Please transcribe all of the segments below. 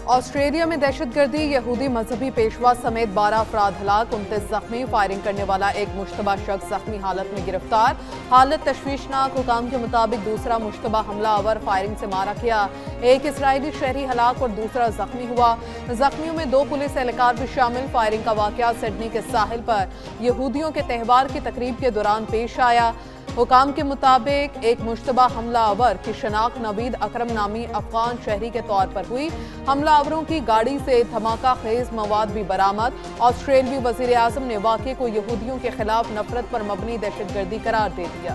Australia में दहशतगर्दी, यहूदी मजहबी पेशवा समेत 12 अफराद हलाक, 29 जख्मी। फायरिंग करने वाला एक मुश्तबा शख्स जख्मी हालत में गिरफ्तार। हालत तशवीशनाक। हुकाम के मुताबिक दूसरा मुश्तबा हमलावर फायरिंग से मारा गया। एक इसराइली शहरी हलाक और दूसरा जख्मी हुआ। जख्मियों में 2 पुलिस एहलकार भी शामिल। फायरिंग का वाकया सिडनी के साहिल पर यहूदियों के त्यौहार की तकरीब के दौरान पेश आया। हुकाम के मुताबिक एक मुश्तबा हमलावर की शनाख्त नवीद अकरम नामी अफगान शहरी के तौर पर हुई। हमलावरों की गाड़ी से धमाका खेज मवाद भी बरामद। ऑस्ट्रेलियाई वजीर आजम ने वाक़े को यहूदियों के खिलाफ नफरत पर मबनी दहशतगर्दी करार दे दिया।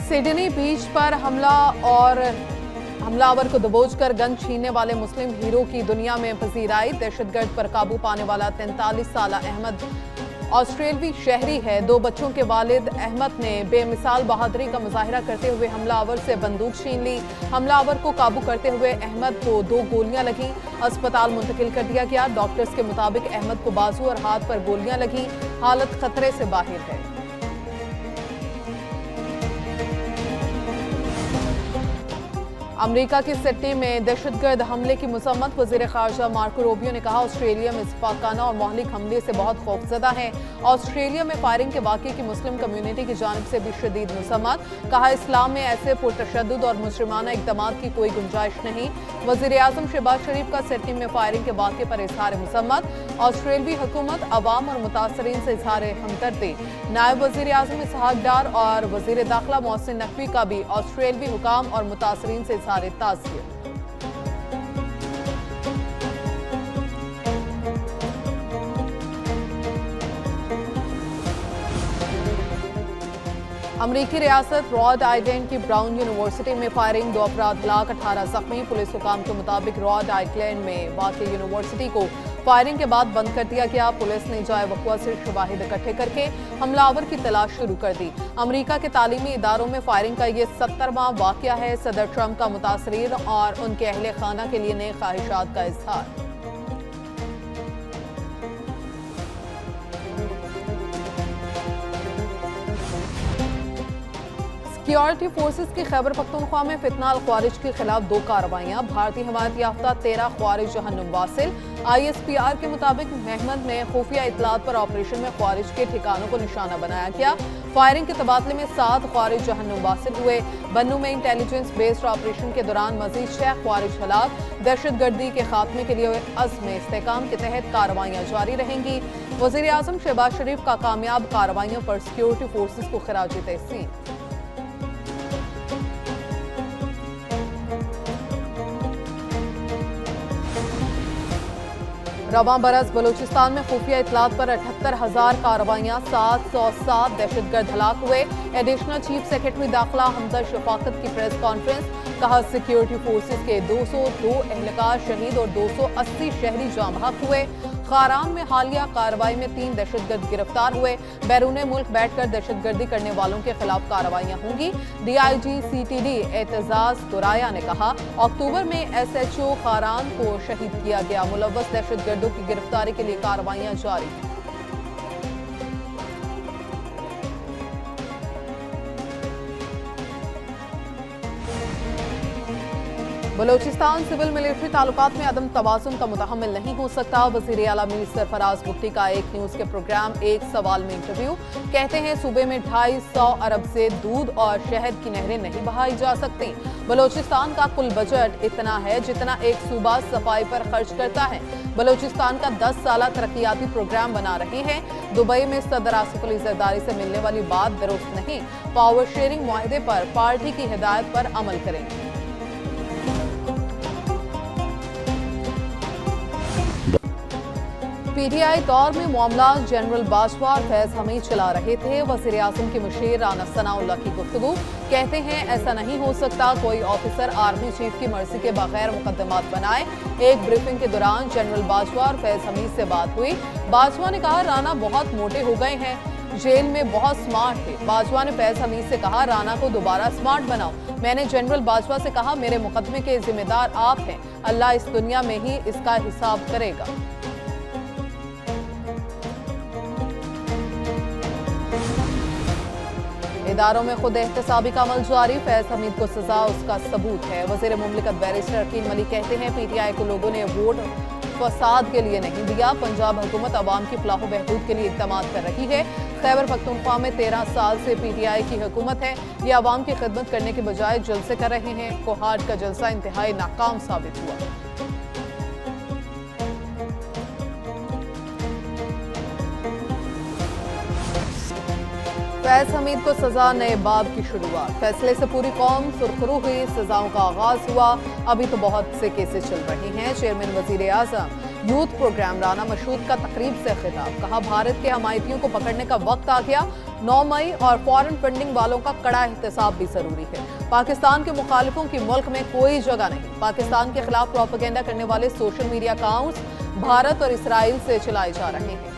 सिडनी बीच पर हमला और हमलावर को दबोचकर गन छीनने वाले मुस्लिम हीरो की दुनिया में पजीर आई। दहशतगर्द पर काबू पाने वाला 43 साल अहमद ऑस्ट्रेलियाई शहरी है। 2 बच्चों के वालिद अहमद ने बेमिसाल बहादुरी का मुजाहिरा करते हुए हमलावर से बंदूक छीन ली। हमलावर को काबू करते हुए अहमद को 2 गोलियां लगीं। अस्पताल मुंतकिल कर दिया गया। डॉक्टर्स के मुताबिक अहमद को बाजू और हाथ पर गोलियां लगीं। हालत खतरे से बाहर है। अमेरिका की सिडनी में दहशतगर्द हमले की मजम्मत। वजीर खारजा मार्को रूबियो ने कहा, ऑस्ट्रेलिया में इस्फाकाना और मौलिक हमले से बहुत खौफजदा है। ऑस्ट्रेलिया में फायरिंग के वाक़े की मुस्लिम कम्युनिटी की जानिब से भी शदीद मजम्मत। कहा, इस्लाम में ऐसे पुरतशद्दुद और मुजरिमाना इक़दामात की कोई गुंजाइश नहीं। वज़ीर आज़म शहबाज शरीफ का सिडनी में फायरिंग के वाक़े पर इजहार मजम्मत। ऑस्ट्रेलियाई हुकूमत, अवाम और मुतासरीन से इजहार हमदर्दी। नायब वज़ीर आज़म इसहाक डार और वज़ीर दाखिला मोहसिन नकवी का भी ऑस्ट्रेलियाई हुकाम और मुतासरीन से इजहार ताज़ियत। अमरीकी रियासत रॉड आइलैंड की ब्राउन यूनिवर्सिटी में फायरिंग, 2 अफराद हलाक, 18 जख्मी। पुलिस हुकाम के मुताबिक रॉड आइलैंड में वाक़ई यूनिवर्सिटी को फायरिंग के बाद बंद कर दिया गया। पुलिस ने जाए वक़्वा से शवाहिद इकट्ठे करके हमलावर की तलाश शुरू कर दी। अमरीका के तालीमी इदारों में फायरिंग का ये 70वां वाक़या है। सदर ट्रंप का मुतासरीन और उनके अहले खाना के लिए नए ख्वाहिशात का इजहार। सिक्योरिटी फोर्सेस की खैबर पख्तूनख्वा में फितना अल ख्वारिज के खिलाफ 2 कार्रवाइयां। भारतीय हिमायत याफ्ता 13 ख्वारिज जहन्नुम वासिल। ISPR के मुताबिक महमद में खुफिया इतलात पर ऑपरेशन में ख्वारिज के ठिकानों को निशाना बनाया गया। फायरिंग के तबादले में 7 ख्वारिज जहन्नुम वासिल हुए। बन्नू में इंटेलिजेंस बेस्ड ऑपरेशन के दौरान मजीद 6 ख्वारिज हलाक। दहशतगर्दी के खात्मे के लिए अज़्म इस्तेकाम के तहत कार्रवाइयां जारी रहेंगी। वज़ीर आज़म शहबाज शरीफ का कामयाब कार्रवाइयों पर सिक्योरिटी फोर्सेस को खिराज तहसीन। रवां बरस बलूचिस्तान में खुफिया इतलात पर 78,000 कार्रवाइयां, 707 दहशतगर्द हलाक हुए। एडिशनल चीफ सेक्रेटरी दाखिला हमजा शफाकत की प्रेस कॉन्फ्रेंस। कहा, सिक्योरिटी फोर्सेस के 202 एहलकार शहीद और 280 शहरी जाँ बहक हुए। खाराम में हालिया कार्रवाई में 3 दहशतगर्द गिरफ्तार हुए। बैरून मुल्क बैठकर दहशतगर्दी करने वालों के खिलाफ कार्रवाइयां होंगी। DIG CTD एतजाज गुराया ने कहा, अक्टूबर में SHO खारान को शहीद किया गया। मुलव्वस दहशतगर्दों की गिरफ्तारी के लिए कार्रवाइयां जारी। बलोचिस्तान सिविल मिलिट्री ताल्लुकात में अदम तवाज़ुन का मुतहम्मिल नहीं हो सकता। वज़ीर आला मीर सरफराज बुख्ती का एक न्यूज़ के प्रोग्राम एक सवाल में इंटरव्यू। कहते हैं, सूबे में 250 अरब से दूध और शहद की नहरें नहीं बहाई जा सकती। बलोचिस्तान का कुल बजट इतना है जितना एक सूबा सफाई पर खर्च करता है। बलोचिस्तान का 10 साला तरक्याती प्रोग्राम बना रहे हैं। दुबई में सदर आसिफ अली जरदारी से मिलने वाली बात दुरुस्त नहीं। पावर शेयरिंग मुआहदे पर पार्टी की हिदायत पर अमल करेंगे। PTI दौर में मामला जनरल बाजवा और फैज हमीद चला रहे थे। वज़ीर आज़म के मुशीर राना सनाउल्लाह की गुफ्तगू। कहते हैं, ऐसा नहीं हो सकता कोई ऑफिसर आर्मी चीफ की मर्जी के बगैर मुकदमात बनाए। एक ब्रीफिंग के दौरान जनरल बाजवा और फैज हमीद से बात हुई। बाजवा ने कहा, राना बहुत मोटे हो गए हैं, जेल में बहुत स्मार्ट थे। बाजवा ने फैज हमीद से कहा, राना को दोबारा स्मार्ट बनाओ। मैंने जनरल बाजवा से कहा, मेरे मुकदमे के जिम्मेदार आप हैं, अल्लाह इस दुनिया में ही इसका हिसाब करेगा। इदारों में खुद एहतसाबी का अमल जारी, फैज हमीद को सजा उसका सबूत है। वजीर मुमलिकत बैरिस्टर अकील मलिक कहते हैं पीटीआई को लोगों ने वोट फसाद के लिए नहीं दिया, पंजाब हुकूमत अवाम की फलाह बहबूद के लिए इक़दाम कर रही है। खैबर पख्तूनख्वा में 13 साल से पीटीआई की हुकूमत है, ये अवाम की खिदमत करने के बजाय जलसे कर रहे हैं। कोहाट का जलसा इंतहाई नाकाम साबित हुआ। फैज हमीद को सजा, नए बाब की शुरुआत। फैसले से पूरी कौम सुरखरू हुई, सजाओं का आगाज हुआ। अभी तो बहुत से केसेस चल रही हैं। चेयरमैन वजीर आजम यूथ प्रोग्राम राना मशहूद का तकरीब से खिताब, कहा भारत के हमायतियों को पकड़ने का वक्त आ गया। 9 मई और फॉरेन फंडिंग वालों का कड़ा एहतसाब भी जरूरी है। पाकिस्तान के मुखालिफों की मुल्क में कोई जगह नहीं। पाकिस्तान के खिलाफ प्रोपेगेंडा करने वाले सोशल मीडिया अकाउंट्स भारत और इसराइल से चलाए जा रहे हैं।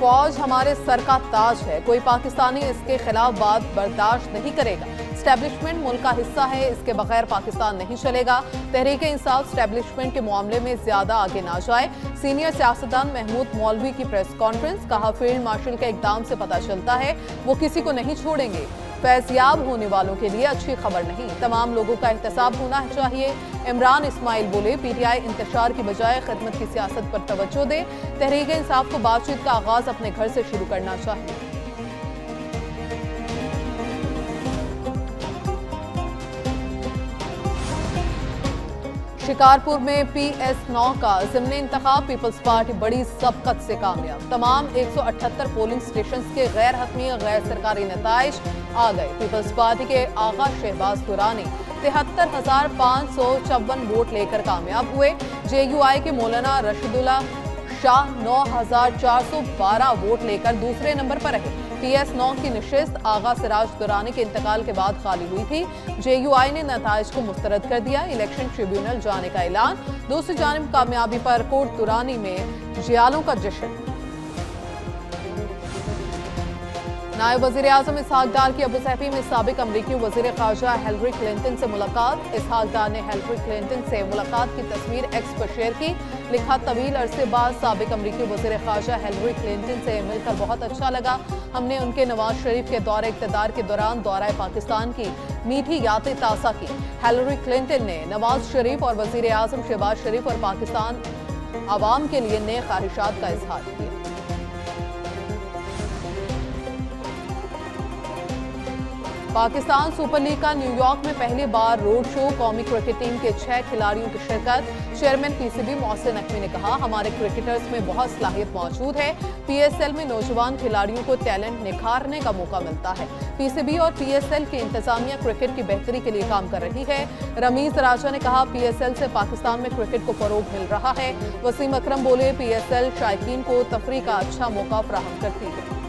फौज हमारे सर का ताज है, कोई पाकिस्तानी इसके खिलाफ बात बर्दाश्त नहीं करेगा। स्टैब्लिशमेंट मुल्क का हिस्सा है, इसके बगैर पाकिस्तान नहीं चलेगा। तहरीक इंसाफ स्टैब्लिशमेंट के मामले में ज्यादा आगे ना जाए। सीनियर सियासतदान महमूद मौलवी की प्रेस कॉन्फ्रेंस, कहा फील्ड मार्शल के इकदाम से पता चलता है वो किसी को नहीं छोड़ेंगे। फैज़याब होने वालों के लिए अच्छी खबर नहीं, तमाम लोगों का एहतसाब होना चाहिए। इमरान इस्माइल बोले पीटीआई इंतशार की बजाय खिदमत की सियासत पर तवज्जो दे। तहरीक इंसाफ को बातचीत का आगाज अपने घर से शुरू करना चाहिए। शिकारपुर में PS9 का ज़िमनी इंतखाब, पीपल्स पार्टी बड़ी सबकत से कामयाब। तमाम 178 पोलिंग स्टेशन के गैर हतमी गैर सरकारी नताइज आ गए। पीपल्स पार्टी के आगा शहबाज दुरानी 73,554 वोट लेकर कामयाब हुए। JUI के मौलाना रशीदुल्ला शाह 9,412 वोट लेकर दूसरे नंबर पर रहे। PS9 की नशिस्त आगा सिराज दुरानी के इंतकाल के बाद खाली हुई थी। JUI ने नताइज को मुस्तरद कर दिया। इलेक्शन ट्रिब्यूनल जाने का ऐलान। दूसरी जानिब कामयाबी पर कोट दुरानी में जियालों का जश्न। नायब वजीर आजम इसहाक डार की अबुसहबी में साबिक अमरीकी वजीर खारजा हिलरी क्लिंटन से मुलाकात। इसहाक डार ने हिलरी क्लिंटन से मुलाकात की तस्वीर एक्स पर शेयर की। लिखा तवील अरसे बाद साबिक अमरीकी वजीर खारजा हिलरी क्लिंटन से मिलकर बहुत अच्छा लगा। हमने उनके नवाज शरीफ के दौरे इक़्तिदार के दौरान दौरा पाकिस्तान की मीठी यादें ताज़ा की। हिलरी क्लिंटन ने नवाज शरीफ और वजीर आजम शहबाज शरीफ और पाकिस्तान आवाम के लिए नए ख्वाहिशात का इजहार किया। पाकिस्तान सुपर लीग का न्यूयॉर्क में पहली बार रोड शो, कौमी क्रिकेट टीम के 6 खिलाड़ियों की शिरकत। चेयरमैन PCB मोहसिन नकवी ने कहा हमारे क्रिकेटर्स में बहुत सलाहियत मौजूद है। PSL में नौजवान खिलाड़ियों को टैलेंट निखारने का मौका मिलता है। PCB और PSL की इंतजामिया क्रिकेट की बेहतरी के लिए काम कर रही है। रमीज राजा ने कहा PSL से पाकिस्तान में क्रिकेट को फरोग मिल रहा है। वसीम अकरम बोले PSL शायकीन को तफरीह का अच्छा मौका फराहम करती है।